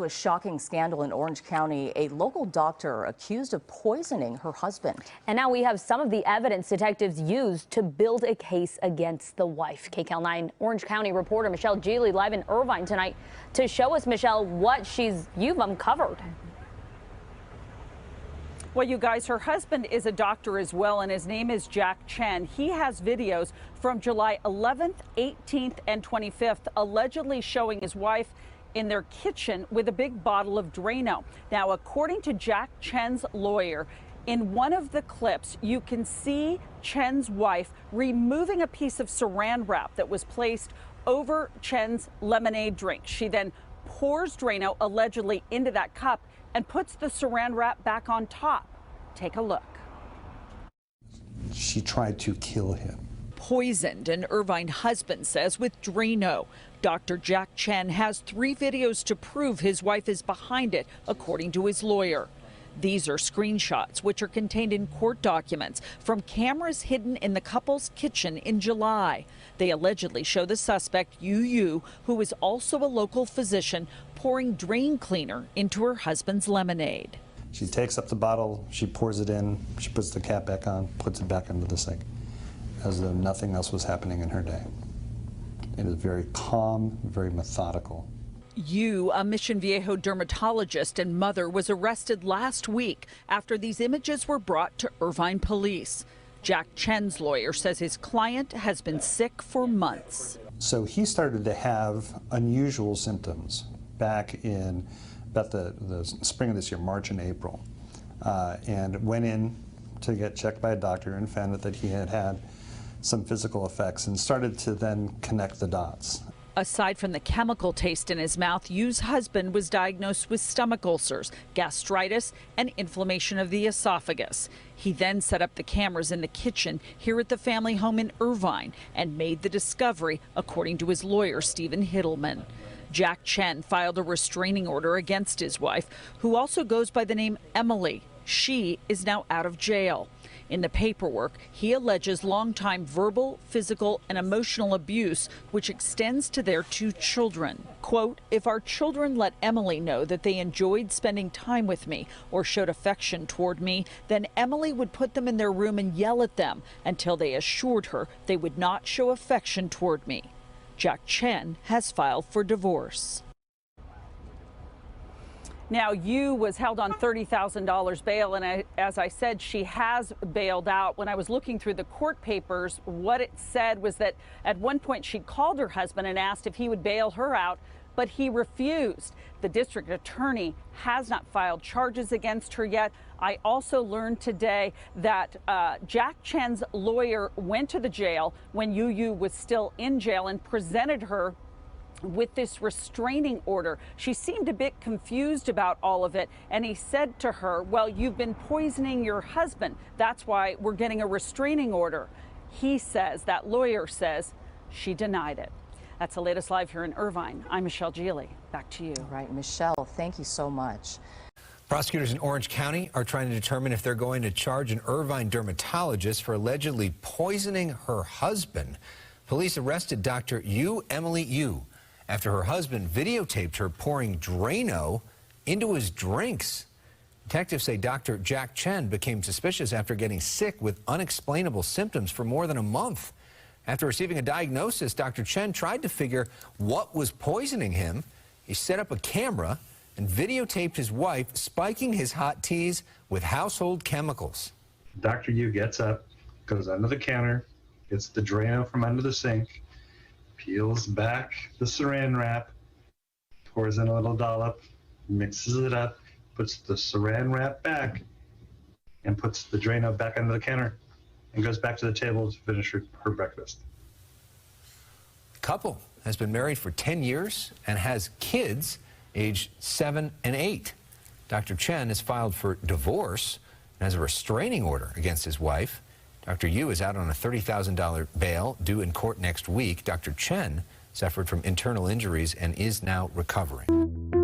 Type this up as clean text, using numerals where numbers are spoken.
a shocking scandal in Orange County. A local doctor accused of poisoning her husband. And now we have some of the evidence detectives used to build a case against the wife. KCAL 9 Orange County reporter Michelle Geely live in Irvine tonight to show us, Michelle, what you've uncovered. Well, you guys, her husband is a doctor as well, and his name is Jack Chen. He has videos from July 11th, 18th, and 25th, allegedly showing his wife in their kitchen with a big bottle of Drano. Now, according to Jack Chen's lawyer, in one of the clips, you can see Chen's wife removing a piece of saran wrap that was placed over Chen's lemonade drink. She then pours Drano allegedly into that cup and puts the saran wrap back on top. Take a look. She tried to kill him. Poisoned, an Irvine husband says, with Drano. Dr. Jack Chen has 3 videos to prove his wife is behind it, according to his lawyer. These are screenshots, which are contained in court documents from cameras hidden in the couple's kitchen in July. They allegedly show the suspect, Yu Yu, who is also a local physician, pouring drain cleaner into her husband's lemonade. She takes up the bottle, she pours it in, she puts the cap back on, puts it back into the sink, as though nothing else was happening in her day. It is very calm, very methodical. Yu, a Mission Viejo dermatologist and mother, was arrested last week after these images were brought to Irvine police. Jack Chen's lawyer says his client has been sick for months. So he started to have unusual symptoms back in about the spring of this year, March and April, and went in to get checked by a doctor and found out that he had had some physical effects and started to then connect the dots. Aside from the chemical taste in his mouth, Yu's husband was diagnosed with stomach ulcers, gastritis, and inflammation of the esophagus. He then set up the cameras in the kitchen here at the family home in Irvine and made the discovery, according to his lawyer, Stephen Hittleman. Jack Chen filed a restraining order against his wife, who also goes by the name Emily. She is now out of jail. In the paperwork, he alleges longtime verbal, physical, and emotional abuse, which extends to their 2 children. Quote, if our children let Emily know that they enjoyed spending time with me or showed affection toward me, then Emily would put them in their room and yell at them until they assured her they would not show affection toward me. Jack Chen has filed for divorce. Now, Yu was held on $30,000 bail, and as I said, she has bailed out. When I was looking through the court papers, what it said was that at one point she called her husband and asked if he would bail her out, but he refused. The district attorney has not filed charges against her yet. I also learned today that Jack Chen's lawyer went to the jail when Yu Yu was still in jail and presented her with this restraining order. She seemed a bit confused about all of it, and he said to her, well, you've been poisoning your husband. That's why we're getting a restraining order. He says, that lawyer says, she denied it. That's the latest live here in Irvine. I'm Michelle Geely. Back to you. All right, Michelle, thank you so much. Prosecutors in Orange County are trying to determine if they're going to charge an Irvine dermatologist for allegedly poisoning her husband. Police arrested Dr. Emily Yu after her husband videotaped her pouring Drano into his drinks. Detectives say Dr. Jack Chen became suspicious after getting sick with unexplainable symptoms for more than a month. After receiving a diagnosis, Dr. Chen tried to figure what was poisoning him. He set up a camera and videotaped his wife spiking his hot teas with household chemicals. Dr. Yu gets up, goes under the counter, gets the Drano from under the sink, peels back the saran wrap, pours in a little dollop, mixes it up, puts the saran wrap back, and puts the Drano back under the counter, and goes back to the table to finish her breakfast. The couple has been married for 10 years and has kids aged 7 and 8. Dr. Chen has filed for divorce and has a restraining order against his wife. Dr. Yu is out on a $30,000 bail due in court next week. Dr. Chen suffered from internal injuries and is now recovering.